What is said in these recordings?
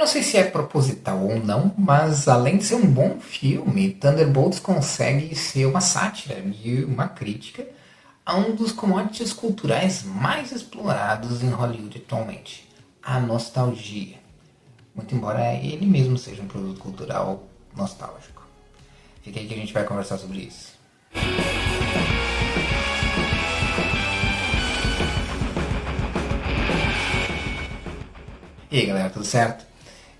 não sei se é proposital ou não, mas além de ser um bom filme, Thunderbolts consegue ser uma sátira e uma crítica a um dos commodities culturais mais explorados em Hollywood atualmente, a nostalgia. Muito embora ele mesmo seja um produto cultural nostálgico. Fica aí que a gente vai conversar sobre isso. E aí galera, tudo certo?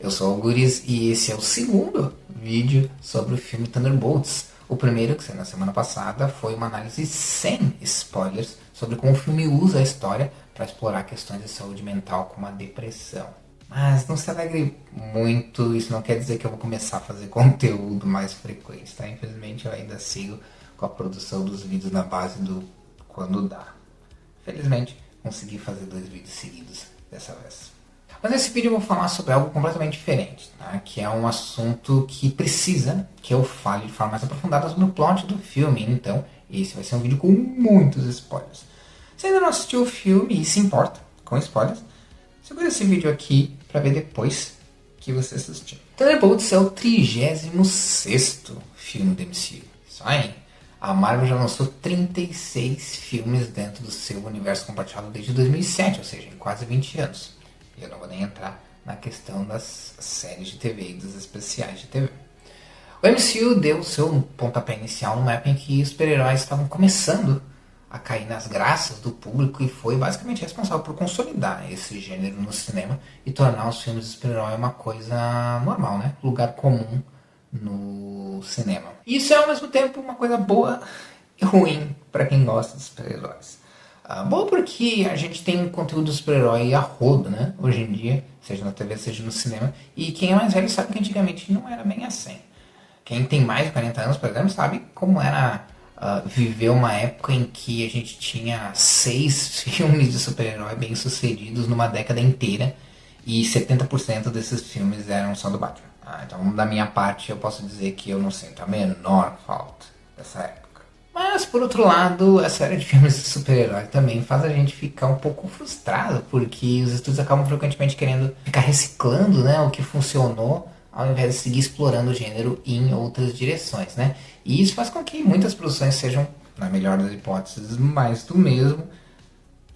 Eu sou o Guris e esse é o segundo vídeo sobre o filme Thunderbolts. O primeiro, que saiu na semana passada, foi uma análise sem spoilers sobre como o filme usa a história para explorar questões de saúde mental como a depressão. Mas não se alegre muito, isso não quer dizer que eu vou começar a fazer conteúdo mais frequente, tá? Infelizmente eu ainda sigo com a produção dos vídeos na base do quando dá. Felizmente consegui fazer 2 vídeos seguidos dessa vez. Mas nesse vídeo eu vou falar sobre algo completamente diferente, tá? Que é um assunto que precisa que eu fale de forma mais aprofundada sobre o plot do filme, então esse vai ser um vídeo com muitos spoilers. Se ainda não assistiu o filme e se importa com spoilers, segura esse vídeo aqui para ver depois que você assistir. Thunderbolts é o 36º filme do MCU. Isso aí. A Marvel já lançou 36 filmes dentro do seu universo compartilhado desde 2007, ou seja, em quase 20 anos. Eu não vou nem entrar na questão das séries de TV e dos especiais de TV. O MCU deu o seu pontapé inicial numa época em que os super-heróis estavam começando a cair nas graças do público e foi basicamente responsável por consolidar esse gênero no cinema e tornar os filmes de super-herói uma coisa normal, né? Lugar comum no cinema. E isso é ao mesmo tempo uma coisa boa e ruim para quem gosta de super-heróis. Boa porque a gente tem conteúdo de super-herói a rodo, né? Hoje em dia, seja na TV, seja no cinema. E quem é mais velho sabe que antigamente não era bem assim. Quem tem mais de 40 anos, por exemplo, sabe como era viver uma época em que a gente tinha 6 filmes de super-herói bem sucedidos numa década inteira. E 70% desses filmes eram só do Batman. Então, da minha parte, eu posso dizer que eu não sinto a menor falta dessa época. Mas, por outro lado, a série de filmes de super-herói também faz a gente ficar um pouco frustrado, porque os estúdios acabam frequentemente querendo ficar reciclando, né, o que funcionou, ao invés de seguir explorando o gênero em outras direções, né? E isso faz com que muitas produções sejam, na melhor das hipóteses, mais do mesmo,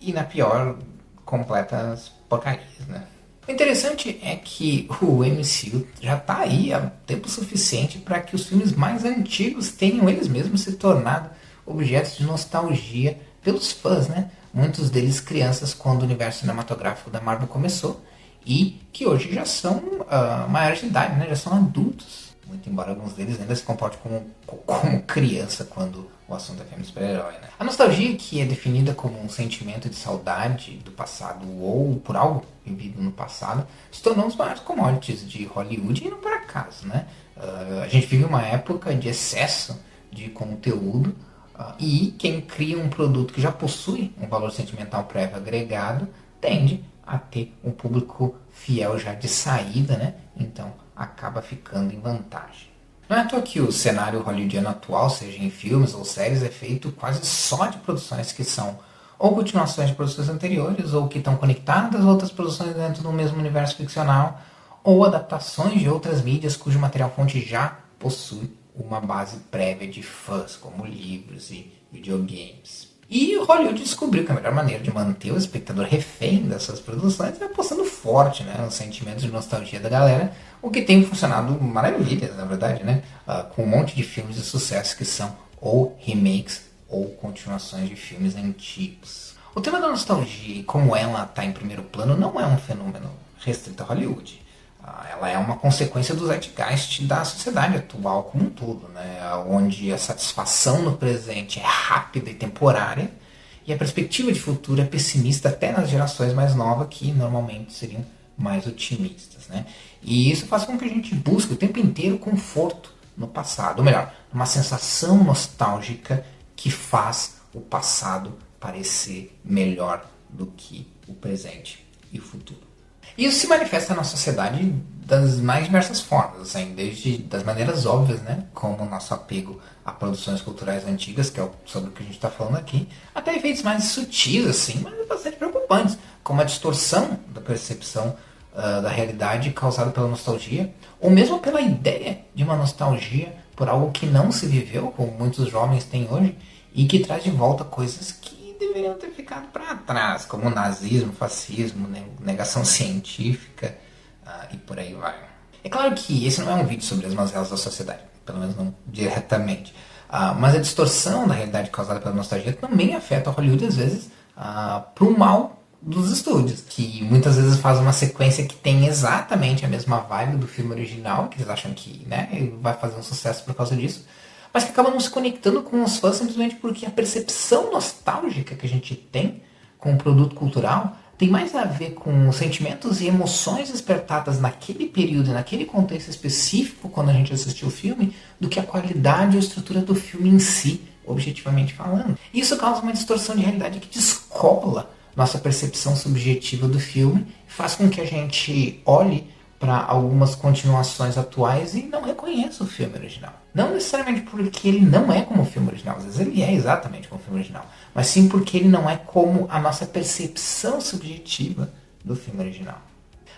e na pior, completas porcarias, né? O interessante é que o MCU já está aí há tempo suficiente para que os filmes mais antigos tenham eles mesmos se tornado objetos de nostalgia pelos fãs, né? Muitos deles crianças quando o universo cinematográfico da Marvel começou e que hoje já são maiores de idade, né? Já são adultos. Muito embora alguns deles ainda se comportem como criança quando o assunto é filme de super-herói, né? A nostalgia, que é definida como um sentimento de saudade do passado ou por algo vivido no passado, se tornou um dos maiores commodities de Hollywood e não por acaso, né? A gente vive uma época de excesso de conteúdo e quem cria um produto que já possui um valor sentimental prévio agregado tende a ter um público fiel já de saída, né? Então acaba ficando em vantagem. Não é à toa que o cenário hollywoodiano atual, seja em filmes ou séries, é feito quase só de produções que são ou continuações de produções anteriores, ou que estão conectadas a outras produções dentro do mesmo universo ficcional, ou adaptações de outras mídias cujo material-fonte já possui uma base prévia de fãs, como livros e videogames. E o Hollywood descobriu que a melhor maneira de manter o espectador refém dessas produções é apostando forte, né, no sentimento de nostalgia da galera, o que tem funcionado maravilhas, na verdade, né, com um monte de filmes de sucesso que são ou remakes ou continuações de filmes antigos. O tema da nostalgia e como ela está em primeiro plano não é um fenômeno restrito a Hollywood. Ela é uma consequência do zeitgeist da sociedade atual como um todo, né? Onde a satisfação no presente é rápida e temporária e a perspectiva de futuro é pessimista até nas gerações mais novas, que normalmente seriam mais otimistas, né? E isso faz com que a gente busque o tempo inteiro conforto no passado, ou melhor, uma sensação nostálgica que faz o passado parecer melhor do que o presente e o futuro. Isso se manifesta na sociedade das mais diversas formas, assim, desde das maneiras óbvias, né, como o nosso apego a produções culturais antigas, que é sobre o que a gente está falando aqui, até efeitos mais sutis, assim, mas bastante preocupantes, como a distorção da percepção da realidade causada pela nostalgia, ou mesmo pela ideia de uma nostalgia por algo que não se viveu, como muitos jovens têm hoje, e que traz de volta coisas que deveriam ter ficado para trás, como nazismo, fascismo, negação científica e por aí vai. É claro que esse não é um vídeo sobre as mazelas da sociedade, pelo menos não diretamente, mas a distorção da realidade causada pela nostalgia também afeta Hollywood, às vezes, para o mal dos estúdios, que muitas vezes faz uma sequência que tem exatamente a mesma vibe do filme original, que eles acham que, né, vai fazer um sucesso por causa disso, mas que acaba não se conectando com os fãs simplesmente porque a percepção nostálgica que a gente tem com o produto cultural tem mais a ver com sentimentos e emoções despertadas naquele período, naquele contexto específico quando a gente assistiu o filme, do que a qualidade ou a estrutura do filme em si, objetivamente falando. Isso causa uma distorção de realidade que descola nossa percepção subjetiva do filme, faz com que a gente olhe para algumas continuações atuais e não reconheça o filme original. Não necessariamente porque ele não é como o filme original, às vezes ele é exatamente como o filme original, mas sim porque ele não é como a nossa percepção subjetiva do filme original.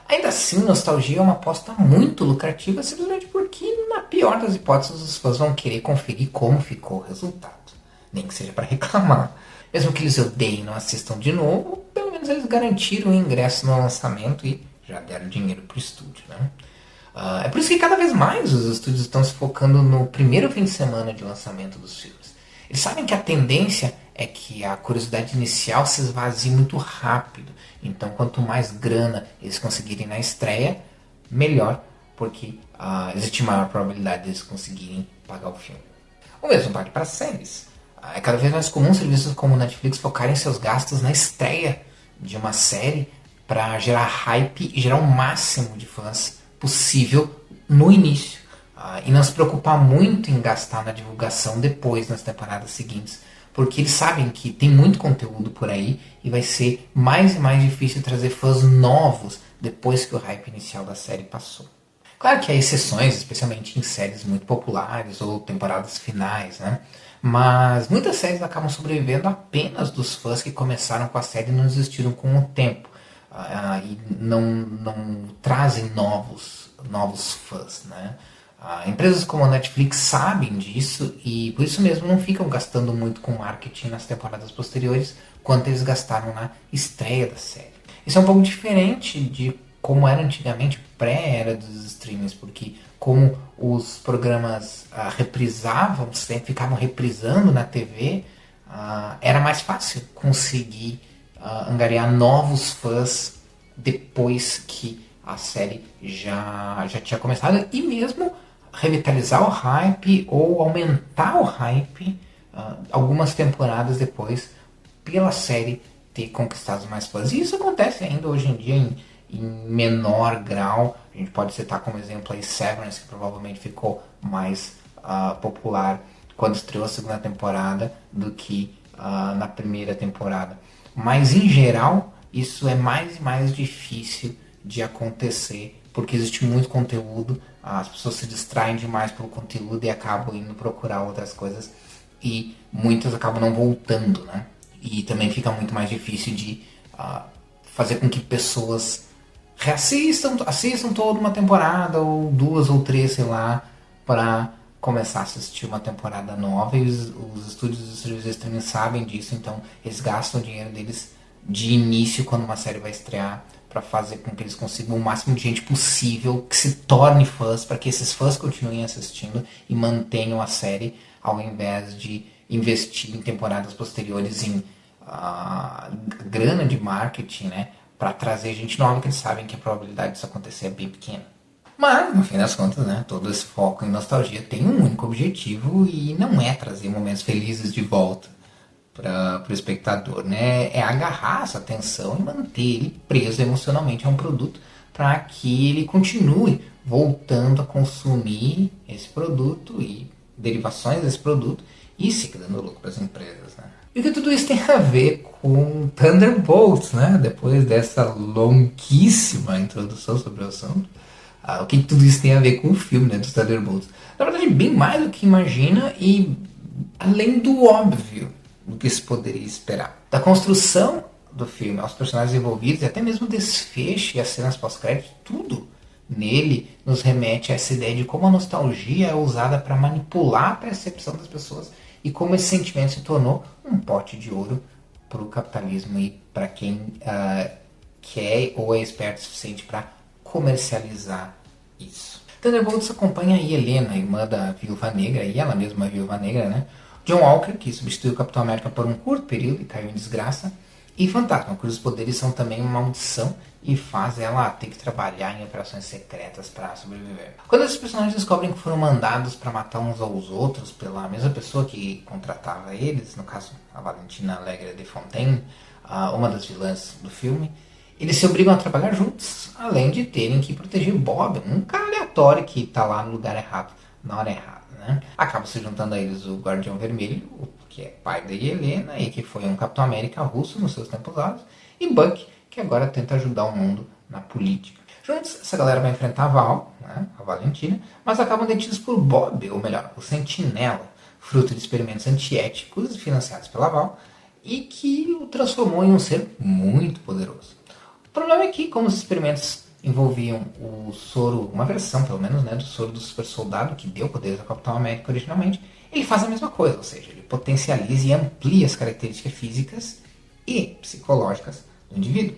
Ainda assim, nostalgia é uma aposta muito lucrativa, simplesmente porque, na pior das hipóteses, os fãs vão querer conferir como ficou o resultado, nem que seja para reclamar. Mesmo que eles odeiem e não assistam de novo, pelo menos eles garantiram o ingresso no lançamento e já deram dinheiro pro estúdio, né? É por isso que cada vez mais os estúdios estão se focando no primeiro fim de semana de lançamento dos filmes. Eles sabem que a tendência é que a curiosidade inicial se esvazie muito rápido. Então, quanto mais grana eles conseguirem na estreia, melhor, porque existe maior probabilidade de eles conseguirem pagar o filme. O mesmo vale para séries. É cada vez mais comum serviços como o Netflix focarem seus gastos na estreia de uma série para gerar hype e gerar o máximo de fãs possível no início. E não se preocupar muito em gastar na divulgação depois, nas temporadas seguintes. Porque eles sabem que tem muito conteúdo por aí e vai ser mais e mais difícil trazer fãs novos depois que o hype inicial da série passou. Claro que há exceções, especialmente em séries muito populares ou temporadas finais, né? Mas muitas séries acabam sobrevivendo apenas dos fãs que começaram com a série e não desistiram com o tempo. E não trazem novos fãs, né? Empresas como a Netflix sabem disso e por isso mesmo não ficam gastando muito com marketing nas temporadas posteriores quanto eles gastaram na estreia da série. Isso é um pouco diferente de como era antigamente, pré-era dos streamings, porque como os programas reprisavam, sempre ficavam reprisando na TV, era mais fácil conseguir angariar novos fãs depois que a série já tinha começado e mesmo revitalizar o hype ou aumentar o hype algumas temporadas depois pela série ter conquistado mais fãs. E isso acontece ainda hoje em dia em menor grau. A gente pode citar como exemplo aí Severance, que provavelmente ficou mais popular quando estreou a segunda temporada do que na primeira temporada. Mas em geral isso é mais e mais difícil de acontecer porque existe muito conteúdo, as pessoas se distraem demais pelo conteúdo e acabam indo procurar outras coisas e muitas acabam não voltando, né? E também fica muito mais difícil de fazer com que pessoas assistam toda uma temporada, ou duas ou três, sei lá, para começar a assistir uma temporada nova. E os estúdios de serviços de streaming sabem disso, então eles gastam o dinheiro deles de início quando uma série vai estrear, para fazer com que eles consigam o máximo de gente possível que se torne fãs, para que esses fãs continuem assistindo e mantenham a série, ao invés de investir em temporadas posteriores em grana de marketing, né, para trazer gente nova, que eles sabem que a probabilidade disso acontecer é bem pequena. Mas, no fim das contas, né, todo esse foco em nostalgia tem um único objetivo e não é trazer momentos felizes de volta para o espectador, né? É agarrar essa atenção e manter ele preso emocionalmente a um produto para que ele continue voltando a consumir esse produto e derivações desse produto e siga dando lucro para as empresas, né? E o que tudo isso tem a ver com Thunderbolts, né? Depois dessa longuíssima introdução sobre o assunto, o que tudo isso tem a ver com o filme, né, dos Thunderbolts? Na verdade, bem mais do que imagina e além do óbvio do que se poderia esperar. Da construção do filme, aos personagens envolvidos, e até mesmo o desfecho e as cenas pós-crédito, tudo nele nos remete a essa ideia de como a nostalgia é usada para manipular a percepção das pessoas e como esse sentimento se tornou um pote de ouro para o capitalismo e para quem quer ou é esperto o suficiente para comercializar isso. Thunderbolts acompanha a Helena, irmã da Viúva Negra, e ela mesma é a Viúva Negra, né? John Walker, que substituiu o Capitão América por um curto período e caiu em desgraça, e Fantasma, cujos poderes são também uma maldição e faz ela ter que trabalhar em operações secretas para sobreviver. Quando esses personagens descobrem que foram mandados para matar uns aos outros pela mesma pessoa que contratava eles, no caso a Valentina Allegra de Fontaine, uma das vilãs do filme, eles se obrigam a trabalhar juntos, além de terem que proteger Bob, um cara aleatório que está lá no lugar errado, na hora errada. Né? Acaba se juntando a eles o Guardião Vermelho, que é pai da Helena e que foi um Capitão América russo nos seus tempos áureos, e Buck, que agora tenta ajudar o mundo na política. Juntos, essa galera vai enfrentar a Val, né, a Valentina, mas acabam detidos por Bob, ou melhor, o Sentinela, fruto de experimentos antiéticos financiados pela Val, e que o transformou em um ser muito poderoso. O problema é que, como os experimentos envolviam o soro, uma versão pelo menos, né, do soro do super soldado que deu poderes ao Capitão América originalmente, ele faz a mesma coisa, ou seja, ele potencializa e amplia as características físicas e psicológicas do indivíduo.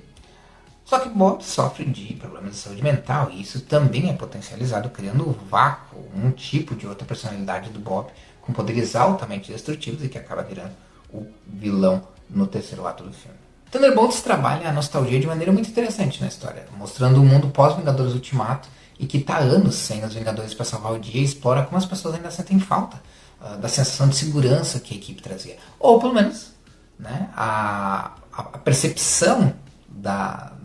Só que Bob sofre de problemas de saúde mental e isso também é potencializado criando o vácuo, um tipo de outra personalidade do Bob com poderes altamente destrutivos e que acaba virando o vilão no terceiro ato do filme. Thunderbolts trabalha a nostalgia de maneira muito interessante na história, mostrando um mundo pós-Vingadores Ultimato e que está há anos sem os Vingadores para salvar o dia e explora como as pessoas ainda sentem falta da sensação de segurança que a equipe trazia. Ou, pelo menos, né, a percepção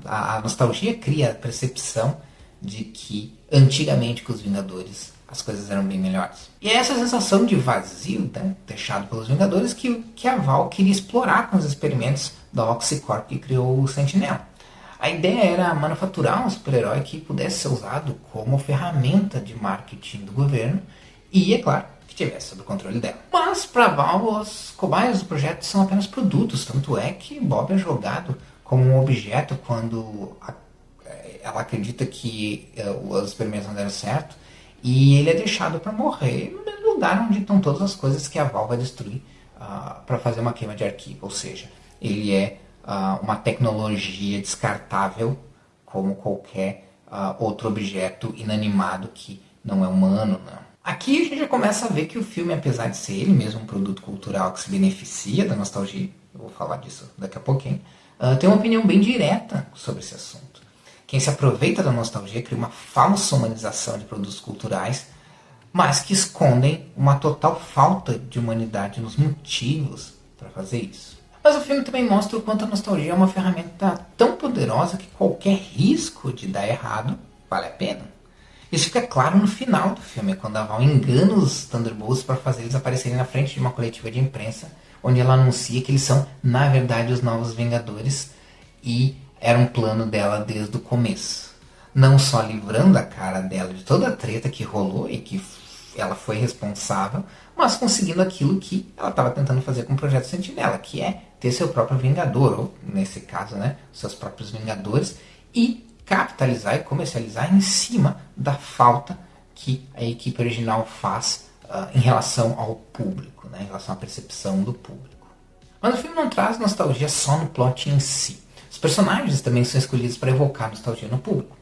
a nostalgia cria a percepção de que antigamente com os Vingadores as coisas eram bem melhores. E é essa sensação de vazio, né, deixado pelos Vingadores que a Val queria explorar com os experimentos da Oxycorp que criou o Sentinela. A ideia era manufaturar um super-herói que pudesse ser usado como ferramenta de marketing do governo e, é claro, que tivesse sob o controle dela. Mas, para Val, os cobaias do projeto são apenas produtos, tanto é que Bob é jogado como um objeto quando ela acredita que os experimentos não deram certo e ele é deixado para morrer no mesmo lugar onde estão todas as coisas que a Val vai destruir para fazer uma queima de arquivo. Ou seja, ele é uma tecnologia descartável como qualquer outro objeto inanimado que não é humano. Não. Aqui a gente já começa a ver que o filme, apesar de ser ele mesmo um produto cultural que se beneficia da nostalgia, eu vou falar disso daqui a pouquinho, tem uma opinião bem direta sobre esse assunto. Quem se aproveita da nostalgia cria uma falsa humanização de produtos culturais, mas que escondem uma total falta de humanidade nos motivos para fazer isso. Mas o filme também mostra o quanto a nostalgia é uma ferramenta tão poderosa que qualquer risco de dar errado vale a pena. Isso fica claro no final do filme, quando a Val engana os Thunderbolts para fazer eles aparecerem na frente de uma coletiva de imprensa, onde ela anuncia que eles são, na verdade, os novos Vingadores e era um plano dela desde o começo. Não só livrando a cara dela de toda a treta que rolou e que ela foi responsável, mas conseguindo aquilo que ela estava tentando fazer com o Projeto Sentinela, que é ter seu próprio Vingador, ou nesse caso, né, seus próprios Vingadores, e capitalizar e comercializar em cima da falta que a equipe original faz em relação ao público, né, em relação à percepção do público. Mas o filme não traz nostalgia só no plot em si. Os personagens também são escolhidos para evocar nostalgia no público.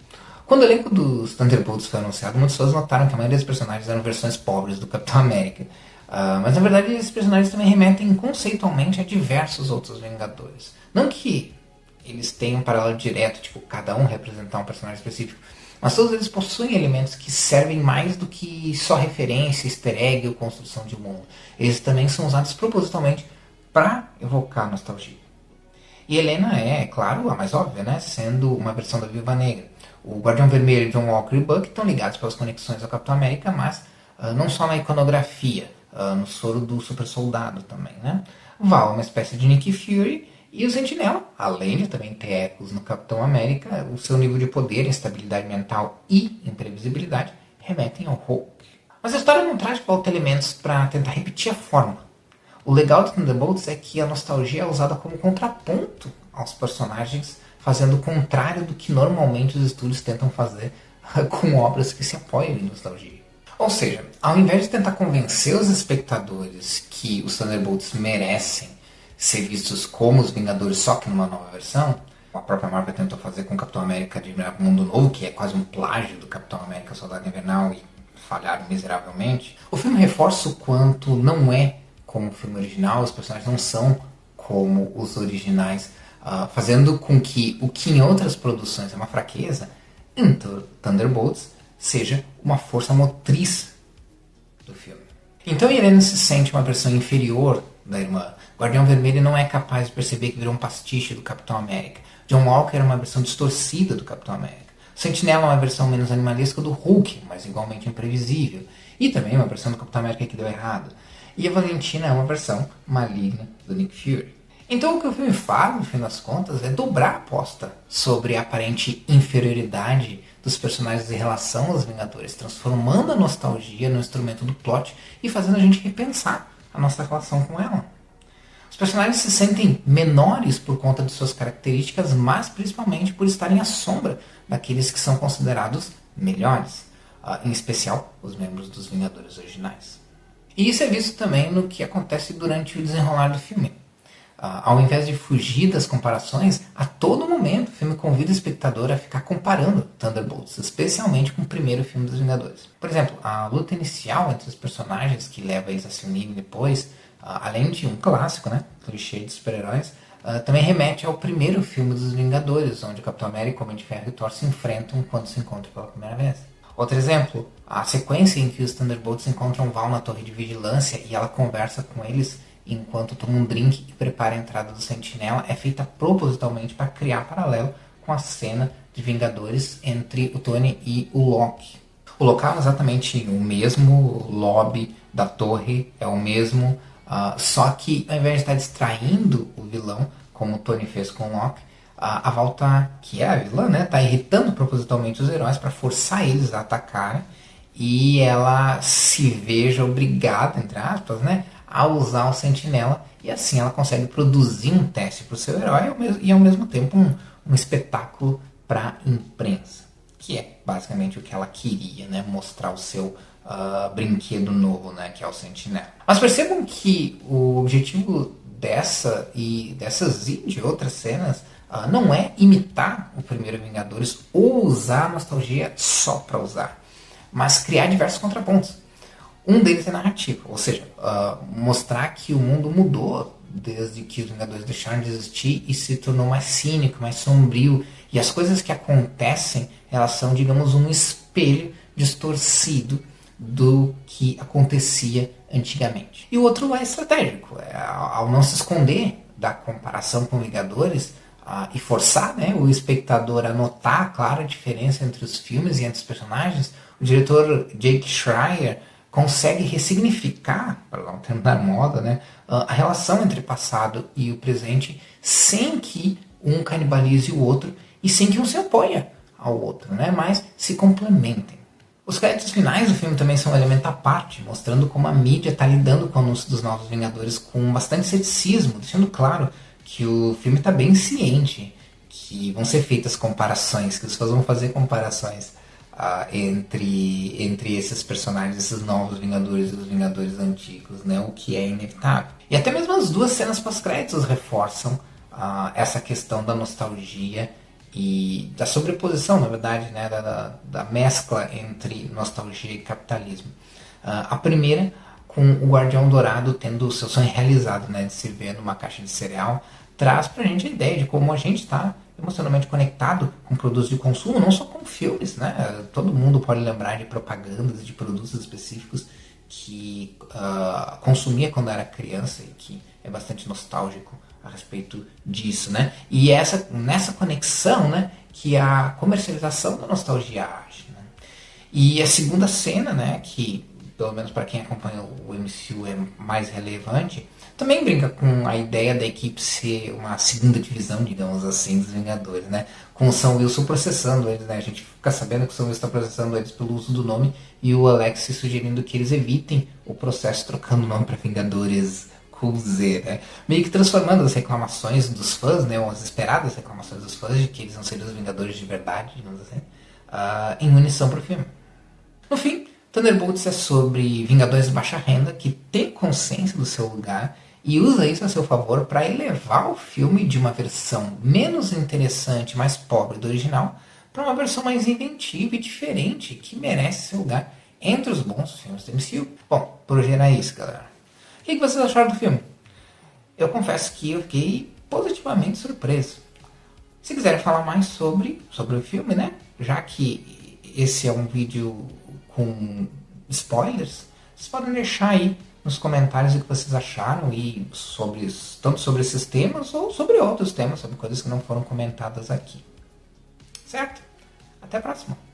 Quando o elenco dos Thunderbolts foi anunciado, muitas pessoas notaram que a maioria dos personagens eram versões pobres do Capitão América. Mas na verdade esses personagens também remetem conceitualmente a diversos outros Vingadores. Não que eles tenham um paralelo direto, tipo, cada um representar um personagem específico, mas todos eles possuem elementos que servem mais do que só referência, easter egg ou construção de mundo. Eles também são usados propositalmente para evocar nostalgia. E Helena é, claro, a mais óbvia, né? Sendo uma versão da Viúva Negra. O Guardião Vermelho, John Walker e Buck estão ligados pelas conexões ao Capitão América, mas não só na iconografia, no soro do super soldado também, né? Val é uma espécie de Nick Fury e o Sentinela, além de também ter ecos no Capitão América, o seu nível de poder, instabilidade mental e imprevisibilidade remetem ao Hulk. Mas a história não traz de volta elementos para tentar repetir a fórmula. O legal do Thunderbolts é que a nostalgia é usada como contraponto aos personagens, fazendo o contrário do que normalmente os estúdios tentam fazer com obras que se apoiam em nostalgia. Ou seja, ao invés de tentar convencer os espectadores que os Thunderbolts merecem ser vistos como os Vingadores só que numa nova versão, a própria Marvel tentou fazer com o Capitão América de Mundo Novo, que é quase um plágio do Capitão América Soldado Invernal, e falharam miseravelmente. O filme reforça o quanto não é como o filme original, os personagens não são como os originais, fazendo com que o que em outras produções é uma fraqueza, em Thunderbolts seja uma força motriz do filme. Então Irene se sente uma versão inferior da irmã. Guardião Vermelho não é capaz de perceber que virou um pastiche do Capitão América. John Walker é uma versão distorcida do Capitão América. Sentinela é uma versão menos animalesca do Hulk, mas igualmente imprevisível. E também uma versão do Capitão América que deu errado. E a Valentina é uma versão maligna do Nick Fury. Então o que o filme faz, no fim das contas, é dobrar a aposta sobre a aparente inferioridade dos personagens em relação aos Vingadores, transformando a nostalgia no instrumento do plot e fazendo a gente repensar a nossa relação com ela. Os personagens se sentem menores por conta de suas características, mas principalmente por estarem à sombra daqueles que são considerados melhores, em especial os membros dos Vingadores originais. E isso é visto também no que acontece durante o desenrolar do filme. Ao invés de fugir das comparações, a todo momento o filme convida o espectador a ficar comparando Thunderbolts, especialmente com o primeiro filme dos Vingadores. Por exemplo, a luta inicial entre os personagens que leva eles a se unirem depois, além de um clássico, né, clichê de super-heróis, também remete ao primeiro filme dos Vingadores, onde o Capitão América, Homem de Ferro e Thor se enfrentam quando se encontram pela primeira vez. Outro exemplo, a sequência em que os Thunderbolts encontram Val na torre de vigilância e ela conversa com eles enquanto toma um drink e prepara a entrada do Sentinela, é feita propositalmente para criar paralelo com a cena de Vingadores entre o Tony e o Loki. O local é exatamente o mesmo, o lobby da torre é o mesmo, só que ao invés de estar distraindo o vilão, como o Tony fez com o Loki, a Val que é a vilã, né, tá irritando propositalmente os heróis para forçar eles a atacarem, e ela se veja obrigada, entre aspas, né, a usar o Sentinela, e assim ela consegue produzir um teste para o seu herói e ao mesmo tempo um espetáculo para a imprensa, que é basicamente o que ela queria, né? Mostrar o seu brinquedo novo, né? Que é o Sentinela. Mas percebam que o objetivo dessas e de outras cenas não é imitar o primeiro Vingadores ou usar a nostalgia só para usar, mas criar diversos contrapontos. Um deles é narrativo, ou seja, mostrar que o mundo mudou desde que os Vingadores deixaram de existir e se tornou mais cínico, mais sombrio. E as coisas que acontecem, elas são, digamos, um espelho distorcido do que acontecia antigamente. E o outro é estratégico, ao não se esconder da comparação com Vingadores e forçar, né, o espectador a notar a clara diferença entre os filmes e entre os personagens, o diretor Jake Schreier consegue ressignificar, para não termo da moda, né, a relação entre o passado e o presente sem que um canibalize o outro e sem que um se oponha ao outro, né, mas se complementem. Os créditos finais do filme também são um elemento à parte, mostrando como a mídia está lidando com o anúncio dos Novos Vingadores com bastante ceticismo, deixando claro que o filme está bem ciente que vão ser feitas comparações, que os fãs vão fazer comparações entre esses personagens, esses novos Vingadores e os Vingadores antigos, né? O que é inevitável. E até mesmo as duas cenas pós-créditos reforçam essa questão da nostalgia e da sobreposição, na verdade, né? da mescla entre nostalgia e capitalismo. A primeira, com o Guardião Dourado tendo o seu sonho realizado, né? De se ver numa caixa de cereal, traz pra gente a ideia de como a gente está emocionalmente conectado com produtos de consumo, não só com filmes, né? Todo mundo pode lembrar de propagandas de produtos específicos que consumia quando era criança e que é bastante nostálgico a respeito disso, né? E nessa conexão, né, que a comercialização da nostalgia age, né? E a segunda cena, né, que pelo menos para quem acompanha o MCU é mais relevante, também brinca com a ideia da equipe ser uma segunda divisão, digamos assim, dos Vingadores, né? Com o Sam Wilson processando eles, né? A gente fica sabendo que o Sam Wilson está processando eles pelo uso do nome e o Alex sugerindo que eles evitem o processo trocando o nome para Vingadores com Z, né? Meio que transformando as reclamações dos fãs, né? Ou as esperadas reclamações dos fãs de que eles não seriam os Vingadores de verdade, digamos assim, em munição pro filme. No fim, Thunderbolts é sobre Vingadores de baixa renda que tem consciência do seu lugar e usa isso a seu favor para elevar o filme de uma versão menos interessante, mais pobre do original, para uma versão mais inventiva e diferente que merece seu lugar entre os bons filmes do MCU. Bom, por hoje era isso, galera. O que vocês acharam do filme? Eu confesso que eu fiquei positivamente surpreso. Se quiserem falar mais sobre o filme, né? Já que esse é um vídeo com spoilers, vocês podem deixar aí nos comentários o que vocês acharam e tanto sobre esses temas ou sobre outros temas, sobre coisas que não foram comentadas aqui. Certo? Até a próxima!